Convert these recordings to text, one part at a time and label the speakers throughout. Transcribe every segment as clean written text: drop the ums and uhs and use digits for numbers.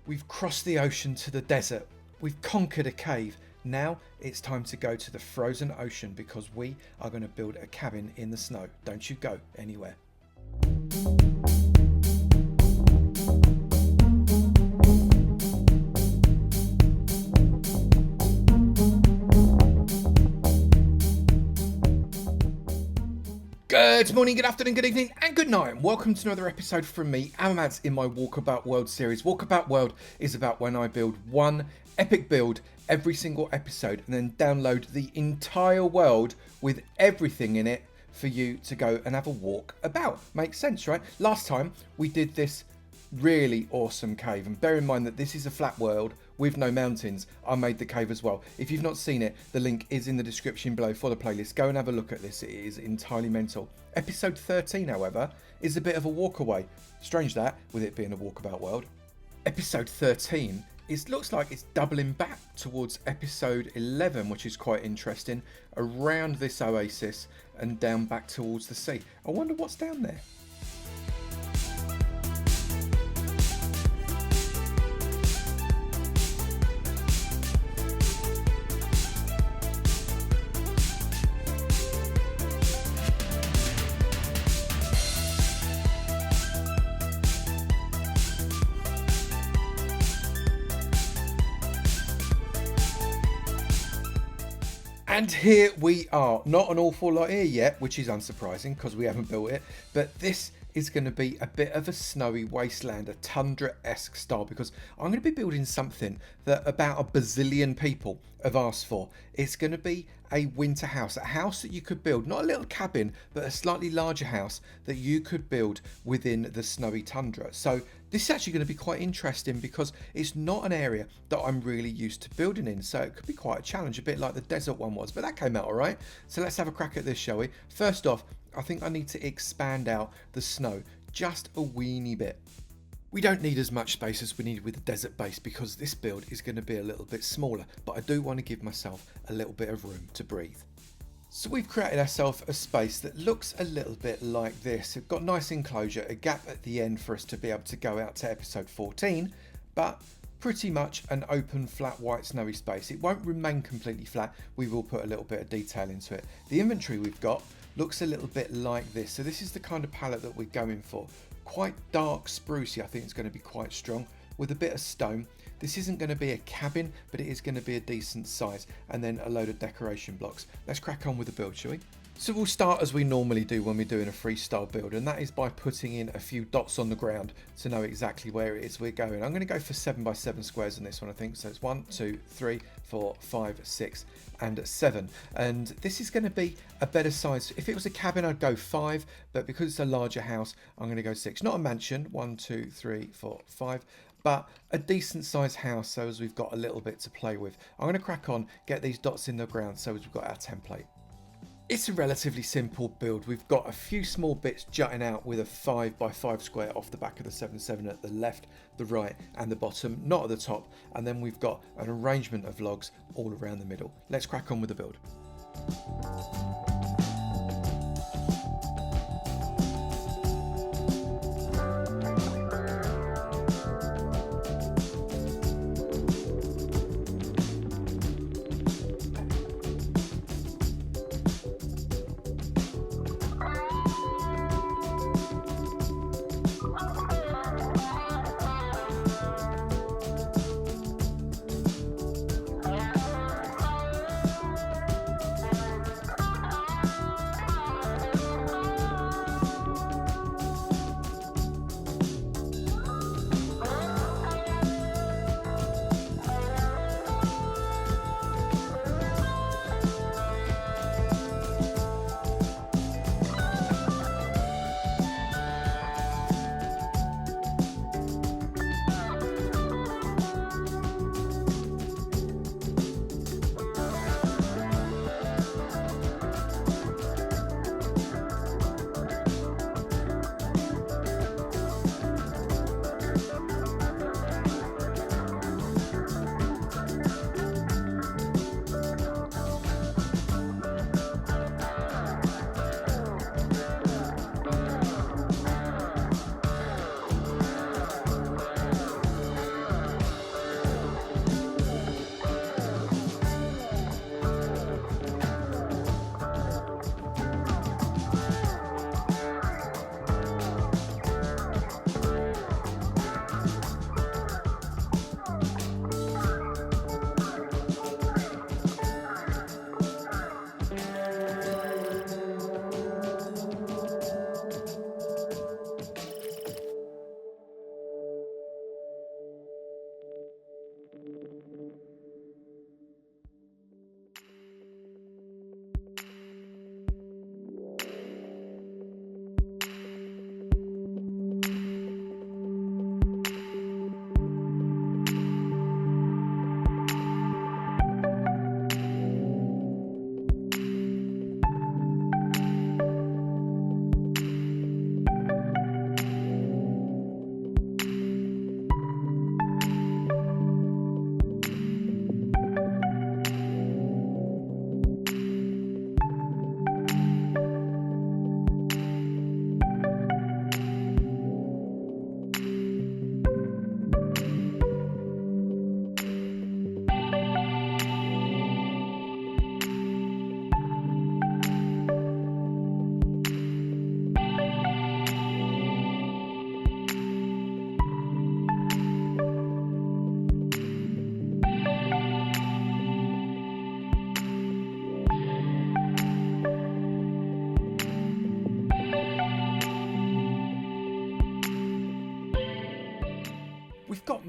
Speaker 1: We've crossed the ocean to the desert. We've conquered a cave. Now it's time to go to the frozen ocean because we are going to build a cabin in the snow. Don't you go anywhere. Good morning, good afternoon, good evening, and good night. Welcome to another episode from me, Avomance, in my Walkabout World series. Walkabout World is about when I build one epic build every single episode and then download the entire world with everything in it for you to go and have a walk about. Makes sense, right? Last time we did this really awesome cave, and bear in mind that this is a flat world with no mountains. I made the cave as well. If you've not seen it, the link is in the description below for the playlist. Go and have a look at this. It is entirely mental. Episode 13, however, is a bit of a walk away. Strange that, with it being a walkabout world. Episode 13 looks like it's doubling back towards episode 11, which is quite interesting, around this oasis and down back towards the sea. I wonder what's down there. And here we are. Not an awful lot here yet, which is unsurprising because we haven't built it. But this is going to be a bit of a snowy wasteland, a tundra-esque style, because I'm going to be building something that about a bazillion people have asked for. It's going to be a winter house, a house that you could build, not a little cabin, but a slightly larger house that you could build within the snowy tundra. So this is actually going to be quite interesting because it's not an area that I'm really used to building in. So it could be quite a challenge, a bit like the desert one was, but that came out all right. So let's have a crack at this, shall we? First off, I think I need to expand out the snow just a weeny bit. We don't need as much space as we need with the desert base because this build is going to be a little bit smaller, but I do want to give myself a little bit of room to breathe. So we've created ourselves a space that looks a little bit like this. We've got nice enclosure, a gap at the end for us to be able to go out to episode 14, but pretty much an open, flat, white, snowy space. It won't remain completely flat. We will put a little bit of detail into it. The inventory we've got looks a little bit like this. So this is the kind of palette that we're going for. Quite dark sprucey. I think it's going to be quite strong with a bit of stone. This isn't going to be a cabin, but it is going to be a decent size, and then a load of decoration blocks. Let's crack on with the build, shall we? So we'll start as we normally do when we're doing a freestyle build, and that is by putting in a few dots on the ground to know exactly where it is we're going. I'm going to go for 7x7 squares on this one, I think. So it's 1, 2, 3, 4, 5, 6 and 7, and this is going to be a better size. If it was a cabin, I'd go 5, but because it's a larger house, I'm going to go 6. Not a mansion. 1, 2, 3, 4, 5, but a decent sized house, so as we've got a little bit to play with. I'm going to crack on, get these dots in the ground so as we've got our template. It's a relatively simple build. We've got a few small bits jutting out with a 5x5 square off the back of the 7x7 at the left, the right and the bottom, not at the top, and then we've got an arrangement of logs all around the middle. Let's crack on with the build.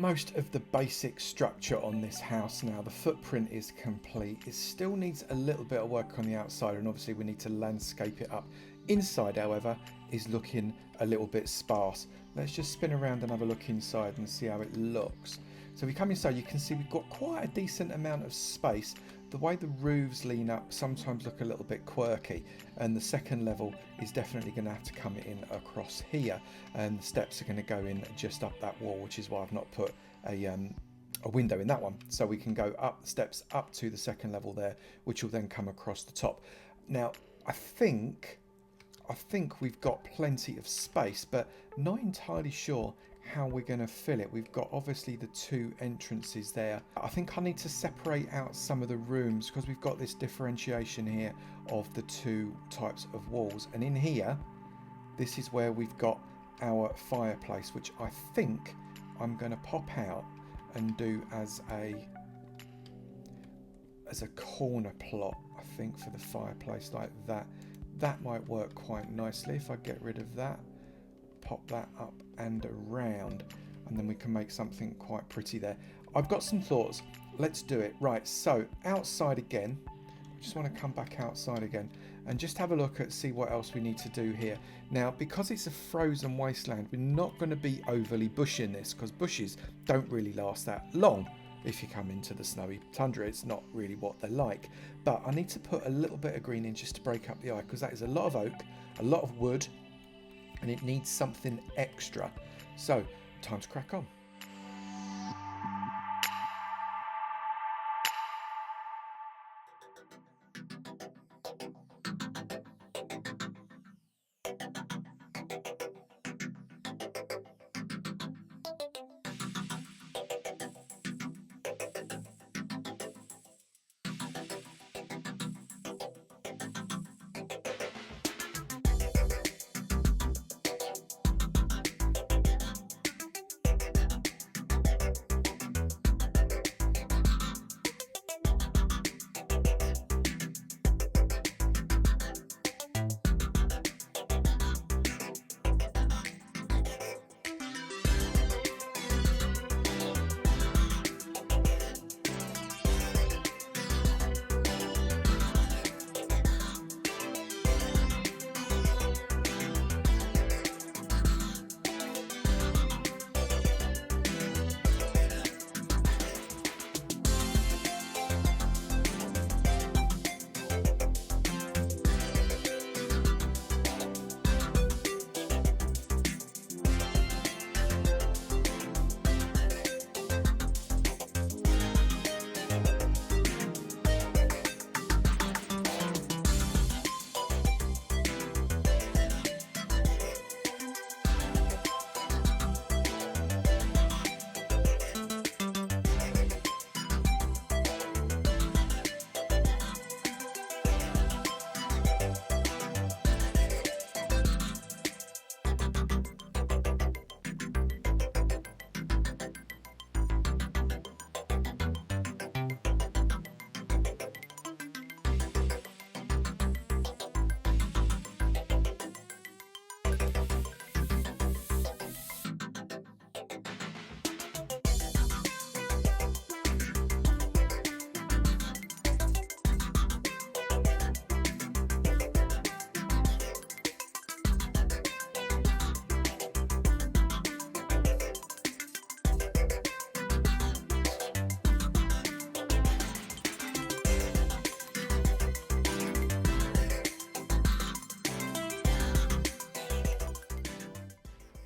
Speaker 1: most of the basic structure on this house now. The footprint is complete. It still needs a little bit of work on the outside, and obviously we need to landscape it up. Inside, however, is looking a little bit sparse. Let's just spin around and have a look inside and see how it looks. So we come inside, you can see we've got quite a decent amount of space. The way the roofs lean up sometimes look a little bit quirky, and the second level is definitely going to have to come in across here, and the steps are going to go in just up that wall, which is why I've not put a window in that one. So we can go up the steps up to the second level there, which will then come across the top. Now I think we've got plenty of space, but not entirely sure how we're going to fill it. We've got obviously the two entrances there. I think I need to separate out some of the rooms because we've got this differentiation here of the two types of walls, and in here this is where we've got our fireplace, which I think I'm going to pop out and do as a corner plot, I think, for the fireplace like that. That might work quite nicely if I get rid of that, pop that up and around, and then we can make something quite pretty there. I've got some thoughts. Let's do it. Right, so outside again. I just want to come back outside again and just have a look at see what else we need to do here. Now, because it's a frozen wasteland, we're not going to be overly bushing this because bushes don't really last that long. If you come into the snowy tundra, it's not really what they're like. But I need to put a little bit of green in just to break up the eye, because that is a lot of oak, a lot of wood, and it needs something extra. So, time to crack on.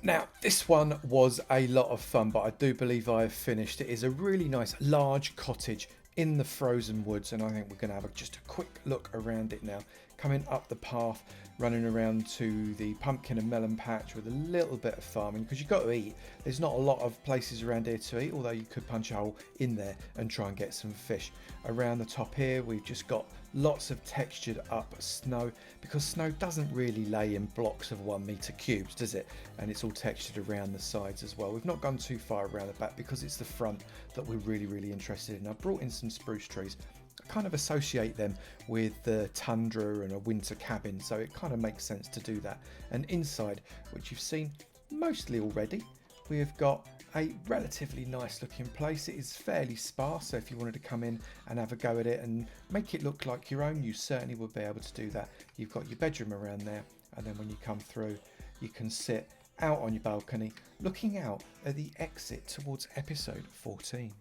Speaker 1: Now, this one was a lot of fun, but I do believe I have finished. It is a really nice large cottage in the frozen woods, and I think we're going to have just a quick look around it now. Coming up the path, running around to the pumpkin and melon patch with a little bit of farming, because you've got to eat. There's not a lot of places around here to eat, although you could punch a hole in there and try and get some fish. Around the top here, we've just got lots of textured up snow, because snow doesn't really lay in blocks of 1 meter cubes, does it? And it's all textured around the sides as well. We've not gone too far around the back because it's the front that we're really interested in. I've brought in some spruce trees. I kind of associate them with the tundra and a winter cabin, so it kind of makes sense to do that. And inside, which you've seen mostly already, we have got a relatively nice looking place. It is fairly sparse, so if you wanted to come in and have a go at it and make it look like your own, you certainly would be able to do that. You've got your bedroom around there, and then when you come through, you can sit out on your balcony looking out at the exit towards episode 14.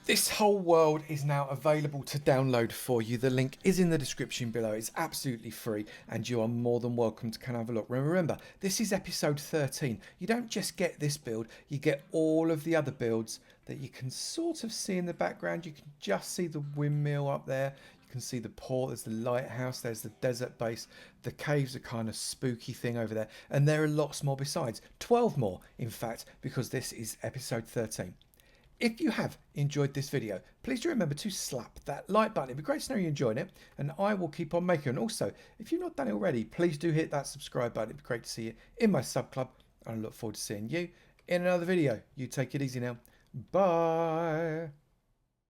Speaker 1: This whole world is now available to download for you. The link is in the description below. It's absolutely free and you are more than welcome to come have a look. Remember, this is episode 13. You don't just get this build, you get all of the other builds that you can sort of see in the background. You can just see the windmill up there. You can see the port, there's the lighthouse, there's the desert base. The caves are kind of spooky thing over there. And there are lots more besides. 12 more, in fact, because this is episode 13. If you have enjoyed this video, please do remember to slap that like button. It'd be great to know you enjoyed it, and I will keep on making. And also, if you've not done it already, please do hit that subscribe button. It'd be great to see you in my sub club. I look forward to seeing you in another video. You take it easy now. Bye.